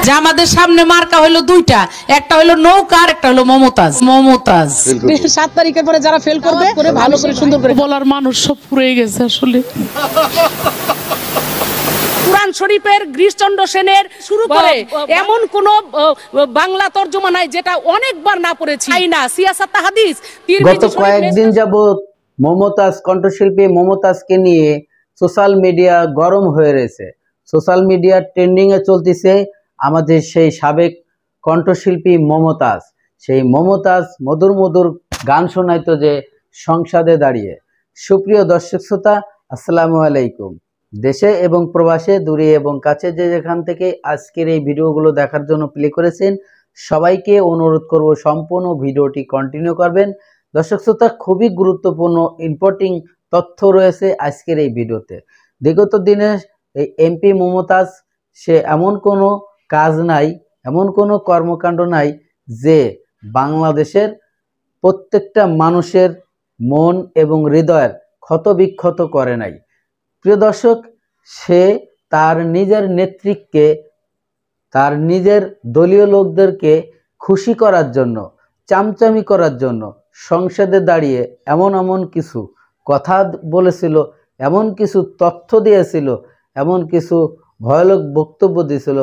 যে আমাদের সামনে মার্কা হলো দুইটা, একটা হলো নৌকা আর একটা হলো মমতাজ। মমতাজ 7 তারিখের পরে যারা ফেল করবে করে ভালো করে সুন্দর করে বলার মানুষ সব পুড়ে গেছে আসলে। কুরআন শরীফের গিরিশচন্দ্র সেনের শুরু করে এমন কোন বাংলা তর্জমা নাই যেটা অনেকবার না পড়েছি না। সিয়াসাত হাদিস গত কয়েকদিন যাবত মমতাজ কণ্ঠশিল্পী মমতাজকে নিয়ে সোশ্যাল মিডিয়া গরম হয়ে রয়েছে। সোশ্যাল মিডিয়া ট্রেন্ডিং এ চলতেছে আমাদের সেই সাবেক কণ্ঠশিল্পী মমতাজ। সেই মমতাজ মধুর মধুর গান শোনাইতো যে সংসদে দাঁড়িয়ে। সুপ্রিয় দর্শক শ্রোতা, আসসালামু আলাইকুম। দেশে এবং প্রবাসে, দূরে এবং কাছে যে যেখান থেকে আজকের এই ভিডিওগুলো দেখার জন্য প্লে করেছেন, সবাইকে অনুরোধ করব সম্পূর্ণ ভিডিওটি কন্টিনিউ করবেন। দর্শক শ্রোতা, খুবই গুরুত্বপূর্ণ ইম্পর্টিং তথ্য রয়েছে আজকের এই ভিডিওতে। বিগত দিনে এই এমপি মমতাজ সে এমন কোনো কাজ নাই, এমন কোনো কর্মকাণ্ড নাই যে বাংলাদেশের প্রত্যেকটা মানুষের মন এবং হৃদয়ের ক্ষতবিক্ষত করে নাই। প্রিয় দর্শক, সে তার নিজের নেতৃত্বকে, তার নিজের দলীয় লোকদেরকে খুশি করার জন্য, চামচামি করার জন্য সংসদে দাঁড়িয়ে এমন এমন কিছু কথা বলেছিল, এমন কিছু তথ্য দিয়েছিল, এমন কিছু ভয়ানক বক্তব্য দিয়েছিল,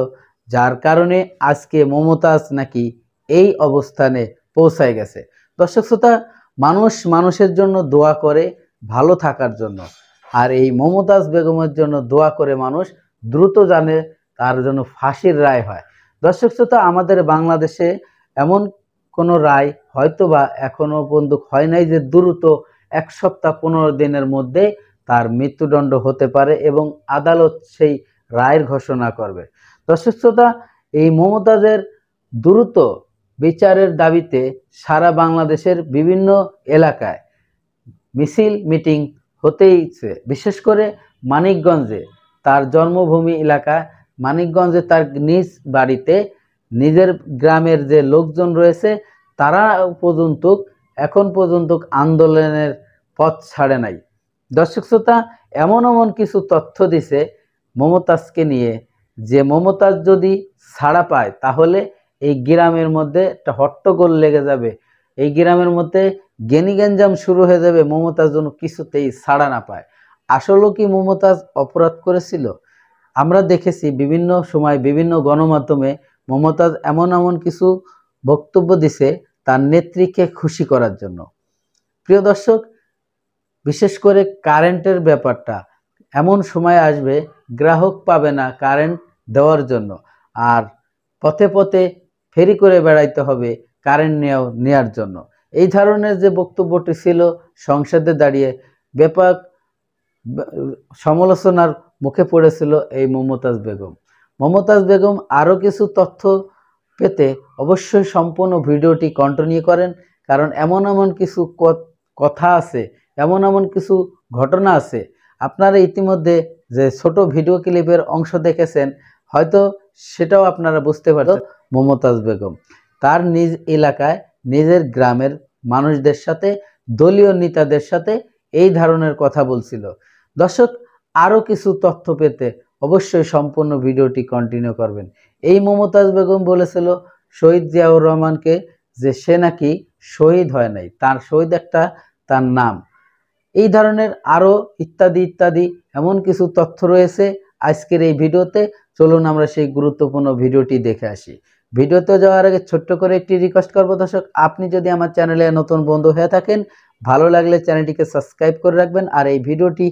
যার কারণে আজকে মমতাজ নাকি এই অবস্থানে পৌঁছায় গেছে। দর্শক শ্রোতা, মানুষ মানুষের জন্য দোয়া করে ভালো থাকার জন্য, আর এই মমতাজ বেগমের জন্য দোয়া করে মানুষ দ্রুত জানে তার জন্য ফাঁসির রায় হয়। দর্শক শ্রোতা, আমাদের বাংলাদেশে এমন কোনো রায় হয়তোবা এখনো পর্যন্ত হয় নাই যে দ্রুত 1 সপ্তাহ 15 দিনের মধ্যে তার মৃত্যুদণ্ড হতে পারে এবং আদালত সেই রায়ের ঘোষণা করবে। দর্শক শ্রোতা, এই মমতাজের দ্রুত বিচারের দাবিতে সারা বাংলাদেশের বিভিন্ন এলাকায় মিছিল মিটিং হতেইছে। বিশেষ করে মানিকগঞ্জে, তার জন্মভূমি এলাকায় মানিকগঞ্জে তার নিজ বাড়িতে নিজের গ্রামের যে লোকজন রয়েছে তারা এখন পর্যন্ত আন্দোলনের পথ ছাড়ে নাই। দর্শক শ্রোতা, এমন এমন কিছু তথ্য দিছে মমতাজকে নিয়ে যে মমতাজ যদি ছাড়া পায় তাহলে এই গ্রামের মধ্যে একটা হট্টগোল লেগে যাবে, এই গ্রামের মধ্যে গেনিগঞ্জাম শুরু হয়ে যাবে মমতাজ যেন কিছুতেই ছাড়া না পায়। আসলে কি মমতাজ অপরাধ করেছিল? আমরা দেখেছি বিভিন্ন সময় বিভিন্ন গণমাধ্যমে মমতাজ এমন এমন কিছু বক্তব্য দিছে তার নেত্রীকে খুশি করার জন্য। প্রিয় দর্শক, বিশেষ করে কারেন্টের ব্যাপারটা, এমন সময় আসবে গ্রাহক পাবে না কারেন্ট দেওয়ার জন্য, আর পথে পথে ফেরি করে বেড়াইতে হবে কারেন্ট নেওয়ার জন্য। এই ধরনের যে বক্তব্যটি ছিল সংসদে দাঁড়িয়ে, ব্যাপক সমালোচনার মুখে পড়েছিল এই মমতাজ বেগম। মমতাজ বেগম আরও কিছু তথ্য পেতে অবশ্যই সম্পূর্ণ ভিডিওটি কন্টিনিউ করেন, কারণ এমন এমন কিছু কথা আছে, এমন এমন কিছু ঘটনা আছে। আপনারা ইতিমধ্যে যে ছোট ভিডিও ক্লিপের অংশ দেখেছেন, হয়তো সেটাও আপনারা বুঝতে পারেন। মমতাজ বেগম তার নিজ এলাকায় নিজের গ্রামের মানুষদের সাথে, দলীয় নেতাদের সাথে এই ধরনের কথা বলছিল। দর্শক, আরও কিছু তথ্য পেতে অবশ্যই সম্পূর্ণ ভিডিওটি কন্টিনিউ করবেন। এই মমতাজ বেগম বলেছিল শহীদ জিয়াউর রহমানকে যে সে নাকি শহীদ হয় নাই, তার শহীদ একটা তার নাম। এই ধরনের আরও ইত্যাদি ইত্যাদি এমন কিছু তথ্য রয়েছে আজকের এই ভিডিওতে। চলুন আমরা সেই গুরুত্বপূর্ণ ভিডিওটি দেখে আসি। ভিডিওতে যাওয়ার আগে ছোট্ট করে একটি রিকোয়েস্ট করবো দর্শক, আপনি যদি আমার চ্যানেলে নতুন বন্ধু হয়ে থাকেন, ভালো লাগলে চ্যানেলটিকে সাবস্ক্রাইব করে রাখবেন, আর এই ভিডিওটি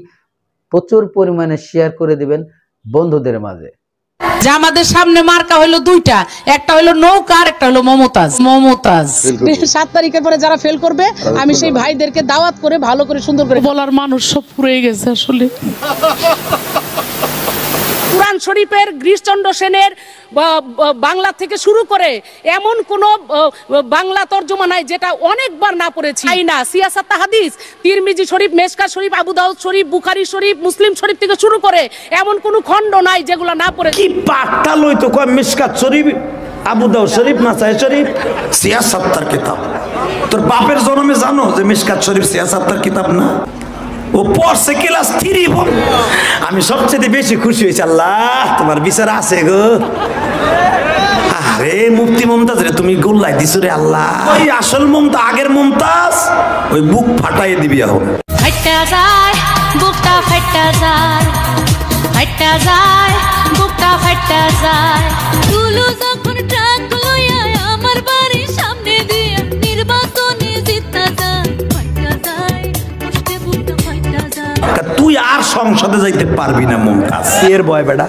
প্রচুর পরিমাণে শেয়ার করে দিবেন বন্ধুদের মাঝে। যে আমাদের সামনে মার্কা হলো দুইটা, একটা হলো নৌকা আর একটা হলো মমতাজ। মমতাজ 7 তারিখের পরে যারা ফেল করবে আমি সেই ভাইদেরকে দাওয়াত করে ভালো করে সুন্দর করে বলার মানুষ সব পুড়ে গেছে আসলে। কুরআন শরীফের গিরিশচন্দ্র সেনের বাংলা থেকে শুরু করে এমন কোন বাংলা তর্জমা নাই যেটা অনেকবার না পড়েছি না। সিয়াসাত হাদিস, তিরমিজি শরীফ, মেশকাত শরীফ, আবু দাউদ শরীফ, বুখারী শরীফ, মুসলিম শরীফ থেকে শুরু করে এমন কোন খণ্ড নাই যেগুলো না পড়েছি। কি পাট্টা লইতো কয় মেশকাত শরীফ, আবু দাউদ শরীফ, নাসাই শরীফ, সিয়াসাত্তার কিতাব। তোর বাপের জন্মে জানো যে মেশকাত শরীফ সিয়াসাত্তার কিতাব না? ও পড়ছে ক্লাস 3। আমি সবচেয়ে বেশি খুশি হয়েছি, আল্লাহ তোমার বিচার আছে গো। আরে মুফতি মমতাজ রে তুমি গোল্লাই দিছো রে আল্লাহ। ওই আসল মমতাজ, আগের মমতাজ ওই বুক ফাটাই দিবি এখন। ফাটা যায় বুকটা, ফাটা যায়, ফাটা যায় বুকটা, ফাটা যায়। তুলো যখন ট্রাক লইয়া আমার বাড়ির সামনে দিয়ে নির্বাচনে জিতা যায়, ফাটা যায় কষ্টে বুকটা, ফাটা যায়। তুই আর সংসদে যাইতে পারবি না মমতাজ, এর বয় বেটা।